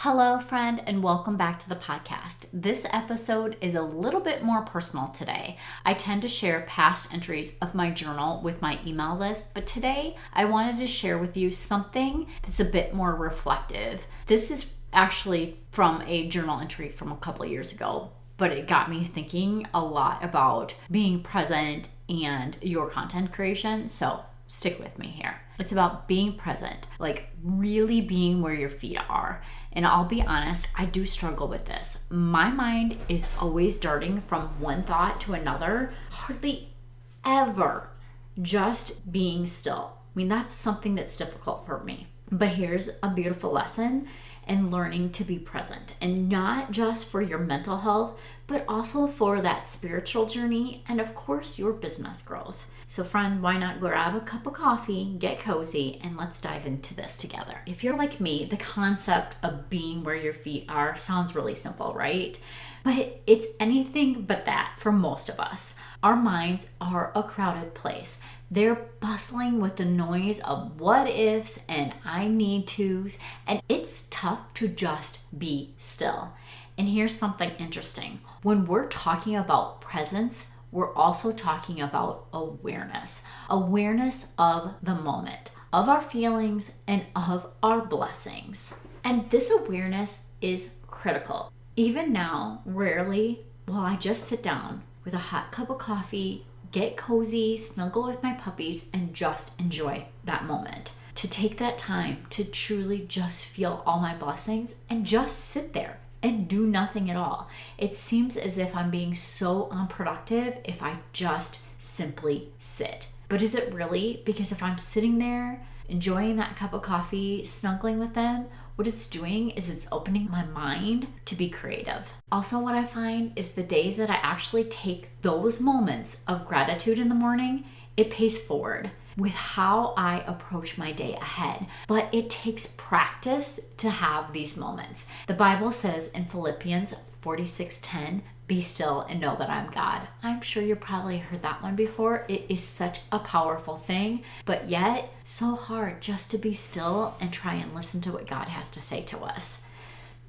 Hello, friend, and welcome back to the podcast. This episode is a little bit more personal today. I tend to share past entries of my journal with my email list, but today I wanted to share with you something that's a bit more reflective. This is actually from a journal entry from a couple of years ago, but it got me thinking a lot about being present and your content creation. So stick with me here. It's about being present, like really being where your feet are. And I'll be honest, I do struggle with this. My mind is always darting from one thought to another, hardly ever just being still. I mean, that's something that's difficult for me. But here's a beautiful lesson in learning to be present, and not just for your mental health, but also for that spiritual journey and, of course, your business growth. So friend, why not grab a cup of coffee, get cozy, and let's dive into this together. If you're like me, the concept of being where your feet are sounds really simple, right? But it's anything but that for most of us. Our minds are a crowded place. They're bustling with the noise of what ifs and I need tos, and it's tough to just be still. And here's something interesting. When we're talking about presence, we're also talking about awareness. Awareness of the moment, of our feelings, and of our blessings. And this awareness is critical. Even now, rarely will I just sit down with a hot cup of coffee, get cozy, snuggle with my puppies, and just enjoy that moment. To take that time to truly just feel all my blessings and just sit there and do nothing at all. It seems as if I'm being so unproductive if I just simply sit. But is it really? Because if I'm sitting there enjoying that cup of coffee, snuggling with them, what it's doing is it's opening my mind to be creative. Also, what I find is the days that I actually take those moments of gratitude in the morning, it pays forward with how I approach my day ahead. But it takes practice to have these moments. The Bible says in Philippians 46:10, be still and know that I'm God. I'm sure you probably heard that one before. It is such a powerful thing, but yet so hard just to be still and try and listen to what God has to say to us.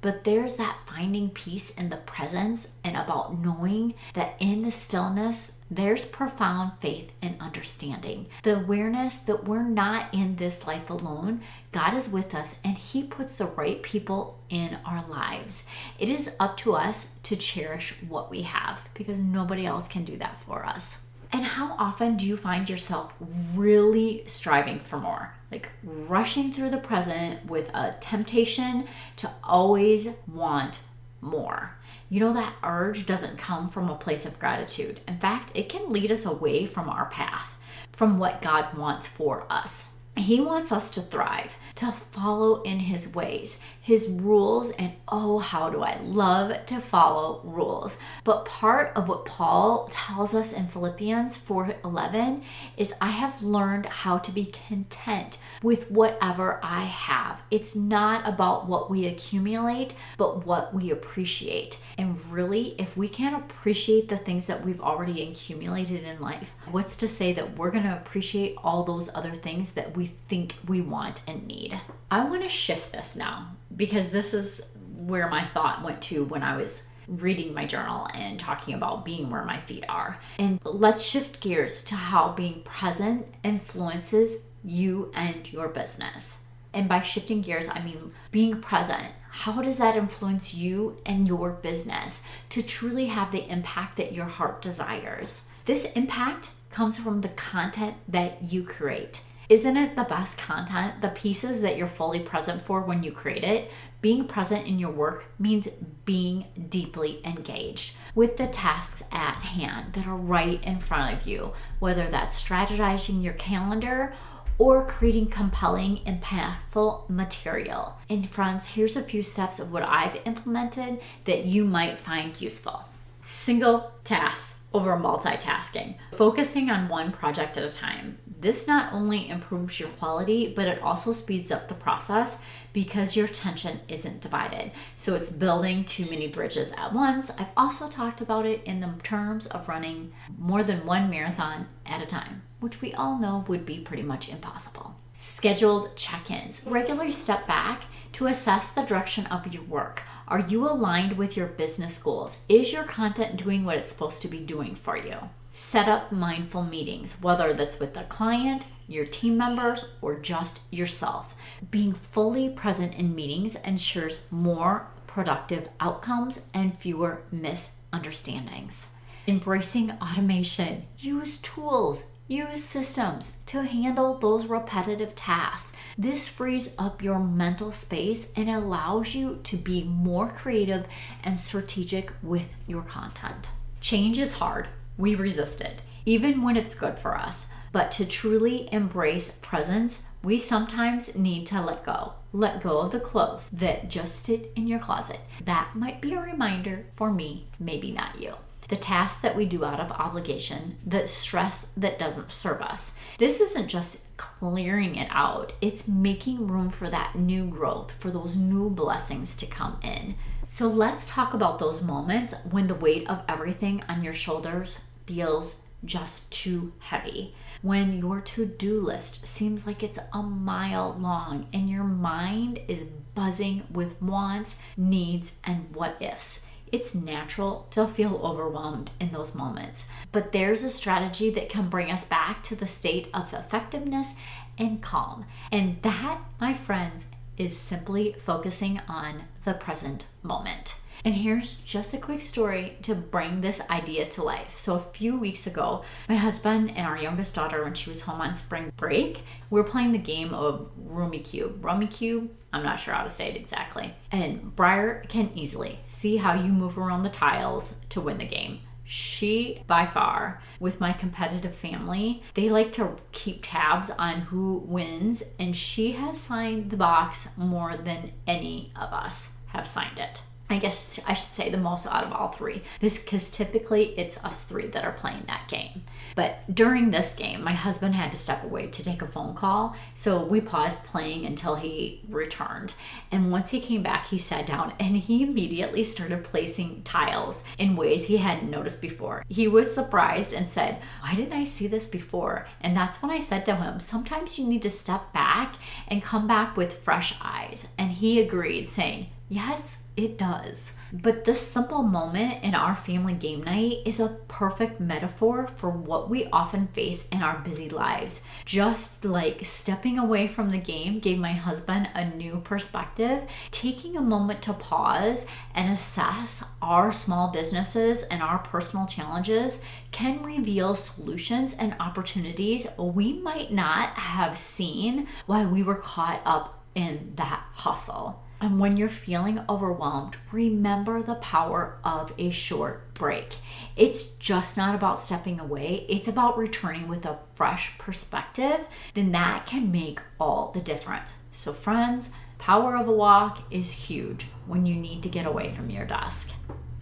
But there's that finding peace in the presence and about knowing that in the stillness, there's profound faith and understanding. The awareness that we're not in this life alone. God is with us and He puts the right people in our lives. It is up to us to cherish what we have because nobody else can do that for us. And how often do you find yourself really striving for more? Like rushing through the present with a temptation to always want more. You know, that urge doesn't come from a place of gratitude. In fact, it can lead us away from our path, from what God wants for us. He wants us to thrive, to follow in His ways, His rules, and oh, how do I love to follow rules. But part of what Paul tells us in Philippians 4:11 is I have learned how to be content with whatever I have. It's not about what we accumulate, but what we appreciate. And really, if we can't appreciate the things that we've already accumulated in life, what's to say that we're going to appreciate all those other things that we think we want and need? I want to shift this now because this is where my thought went to when I was reading my journal and talking about being where my feet are. And let's shift gears to how being present influences you and your business. And by shifting gears, I mean being present. How does that influence you and your business to truly have the impact that your heart desires? This impact comes from the content that you create. Isn't it the best content, the pieces that you're fully present for when you create it? Being present in your work means being deeply engaged with the tasks at hand that are right in front of you, whether that's strategizing your calendar or creating compelling, impactful material. And friends, here's a few steps of what I've implemented that you might find useful. Single tasks over multitasking. Focusing on one project at a time. This not only improves your quality, but it also speeds up the process because your attention isn't divided. So it's building too many bridges at once. I've also talked about it in the terms of running more than one marathon at a time, which we all know would be pretty much impossible. Scheduled check-ins. Regularly step back to assess the direction of your work. Are you aligned with your business goals? Is your content doing what it's supposed to be doing for you? Set up mindful meetings, whether that's with a client, your team members, or just yourself. Being fully present in meetings ensures more productive outcomes and fewer misunderstandings. Embracing automation. Use tools, use systems to handle those repetitive tasks. This frees up your mental space and allows you to be more creative and strategic with your content. Change is hard. We resist it, even when it's good for us. But to truly embrace presence, we sometimes need to let go. Let go of the clothes that just sit in your closet. That might be a reminder for me, maybe not you. The tasks that we do out of obligation, the stress that doesn't serve us. This isn't just clearing it out. It's making room for that new growth, for those new blessings to come in. So let's talk about those moments when the weight of everything on your shoulders feels just too heavy. When your to-do list seems like it's a mile long and your mind is buzzing with wants, needs, and what ifs. It's natural to feel overwhelmed in those moments, but there's a strategy that can bring us back to the state of effectiveness and calm. And that, my friends, is simply focusing on the present moment. And here's just a quick story to bring this idea to life. So a few weeks ago, my husband and our youngest daughter, when she was home on spring break, we were playing the game of Rummy Cube. I'm not sure how to say it exactly. And Briar can easily see how you move around the tiles to win the game. She, by far, with my competitive family, they like to keep tabs on who wins, and she has signed the box more than any of us have signed it. I guess I should say the most out of all three, because typically it's us three that are playing that game. But during this game, my husband had to step away to take a phone call, so we paused playing until he returned. And once he came back, he sat down and he immediately started placing tiles in ways he hadn't noticed before. He was surprised and said, "Why didn't I see this before?" And that's when I said to him, sometimes you need to step back and come back with fresh eyes. And he agreed, saying, "Yes, it does." But this simple moment in our family game night is a perfect metaphor for what we often face in our busy lives. Just like stepping away from the game gave my husband a new perspective, taking a moment to pause and assess our small businesses and our personal challenges can reveal solutions and opportunities we might not have seen while we were caught up in that hustle. And when you're feeling overwhelmed, remember the power of a short break. It's just not about stepping away. It's about returning with a fresh perspective. Then that can make all the difference. So friends, power of a walk is huge when you need to get away from your desk.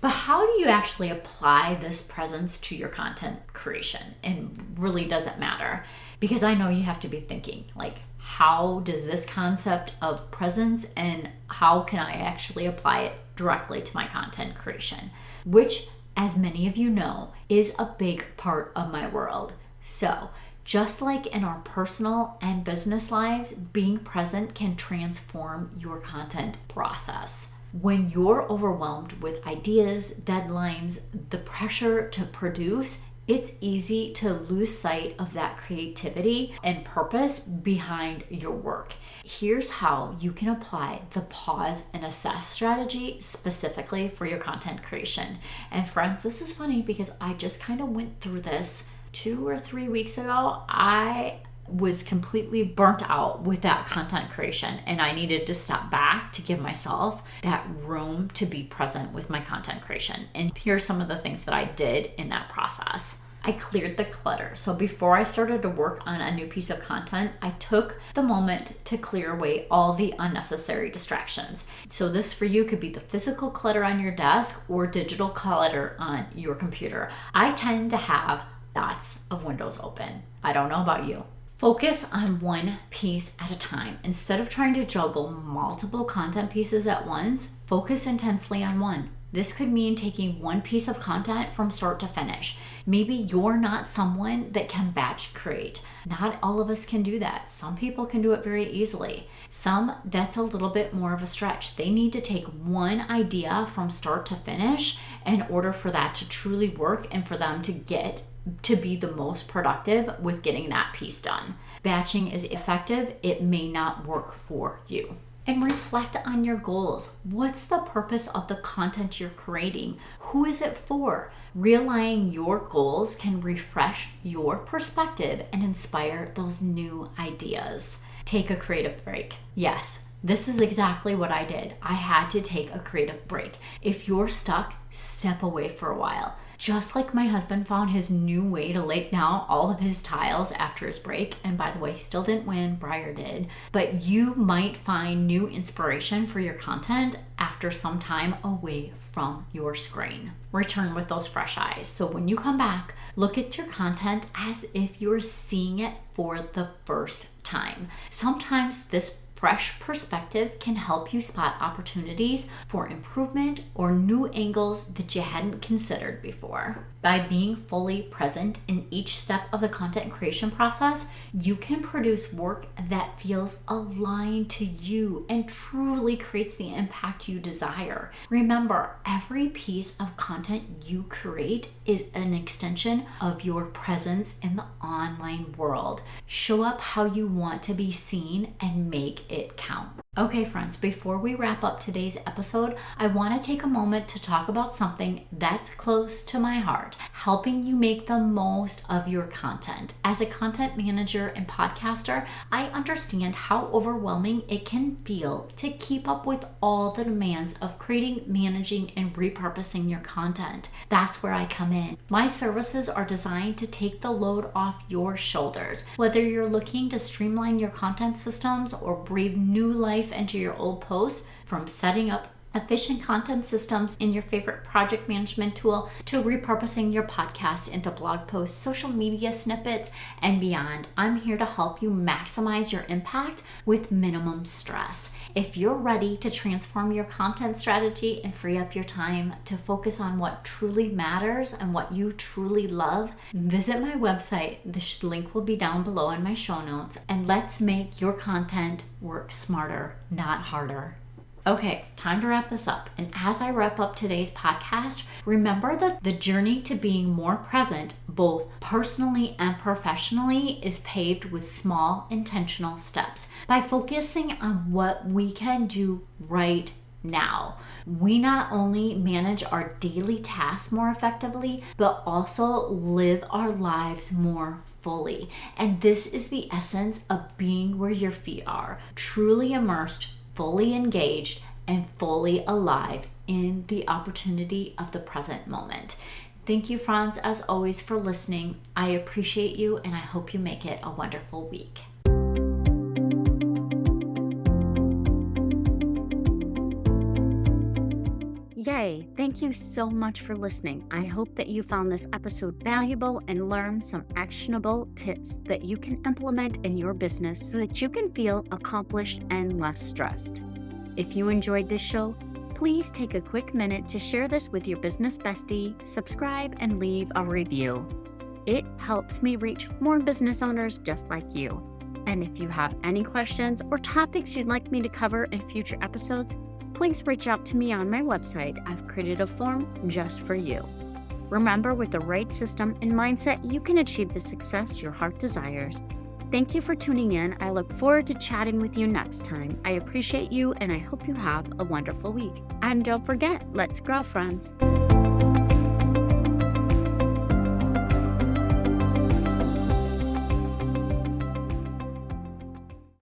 But how do you actually apply this presence to your content creation? And really doesn't matter, because I know you have to be thinking like, how does this concept of presence and how can I actually apply it directly to my content creation? Which, as many of you know, is a big part of my world. So, just like in our personal and business lives, being present can transform your content process. When you're overwhelmed with ideas, deadlines, the pressure to produce, it's easy to lose sight of that creativity and purpose behind your work. Here's how you can apply the pause and assess strategy specifically for your content creation. And friends, this is funny because I just kind of went through this 2 or 3 weeks ago. I was completely burnt out with that content creation, and I needed to step back to give myself that room to be present with my content creation. And here's some of the things that I did in that process. I cleared the clutter. So before I started to work on a new piece of content, I took the moment to clear away all the unnecessary distractions. So this for you could be the physical clutter on your desk or digital clutter on your computer. I tend to have lots of windows open. I don't know about you. Focus on one piece at a time. Instead of trying to juggle multiple content pieces at once, focus intensely on one. This could mean taking one piece of content from start to finish. Maybe you're not someone that can batch create. Not all of us can do that. Some people can do it very easily. Some, that's a little bit more of a stretch. They need to take one idea from start to finish in order for that to truly work and for them to get to be the most productive with getting that piece done. Batching is effective. It may not work for you. And reflect on your goals. What's the purpose of the content you're creating? Who is it for? Realigning your goals can refresh your perspective and inspire those new ideas. Take a creative break. Yes, this is exactly what I did. I had to take a creative break. If you're stuck, step away for a while. Just like my husband found his new way to lay down all of his tiles after his break, and by the way, he still didn't win, Briar did, but you might find new inspiration for your content after some time away from your screen. Return with those fresh eyes. So when you come back, look at your content as if you're seeing it for the first time. Sometimes this fresh perspective can help you spot opportunities for improvement or new angles that you hadn't considered before. By being fully present in each step of the content creation process, you can produce work that feels aligned to you and truly creates the impact you desire. Remember, every piece of content you create is an extension of your presence in the online world. Show up how you want to be seen and make it count. Okay, friends, before we wrap up today's episode, I want to take a moment to talk about something that's close to my heart, helping you make the most of your content. As a content manager and podcaster, I understand how overwhelming it can feel to keep up with all the demands of creating, managing, and repurposing your content. That's where I come in. My services are designed to take the load off your shoulders. Whether you're looking to streamline your content systems or breathe new life into your old posts, from setting up efficient content systems in your favorite project management tool to repurposing your podcast into blog posts, social media snippets, and beyond, I'm here to help you maximize your impact with minimum stress. If you're ready to transform your content strategy and free up your time to focus on what truly matters and what you truly love, visit my website. The link will be down below in my show notes, and let's make your content work smarter, not harder. Okay, it's time to wrap this up. And as I wrap up today's podcast, remember that the journey to being more present, both personally and professionally, is paved with small, intentional steps. By focusing on what we can do right now, we not only manage our daily tasks more effectively, but also live our lives more fully. And this is the essence of being where your feet are, truly immersed, fully engaged, and fully alive in the opportunity of the present moment. Thank you, friends, as always, for listening. I appreciate you, and I hope you make it a wonderful week. Yay! Thank you so much for listening. I hope that you found this episode valuable and learned some actionable tips that you can implement in your business so that you can feel accomplished and less stressed. If you enjoyed this show, please take a quick minute to share this with your business bestie, subscribe, and leave a review. It helps me reach more business owners just like you. And if you have any questions or topics you'd like me to cover in future episodes, please reach out to me on my website. I've created a form just for you. Remember, with the right system and mindset, you can achieve the success your heart desires. Thank you for tuning in. I look forward to chatting with you next time. I appreciate you, and I hope you have a wonderful week. And don't forget, let's grow, friends.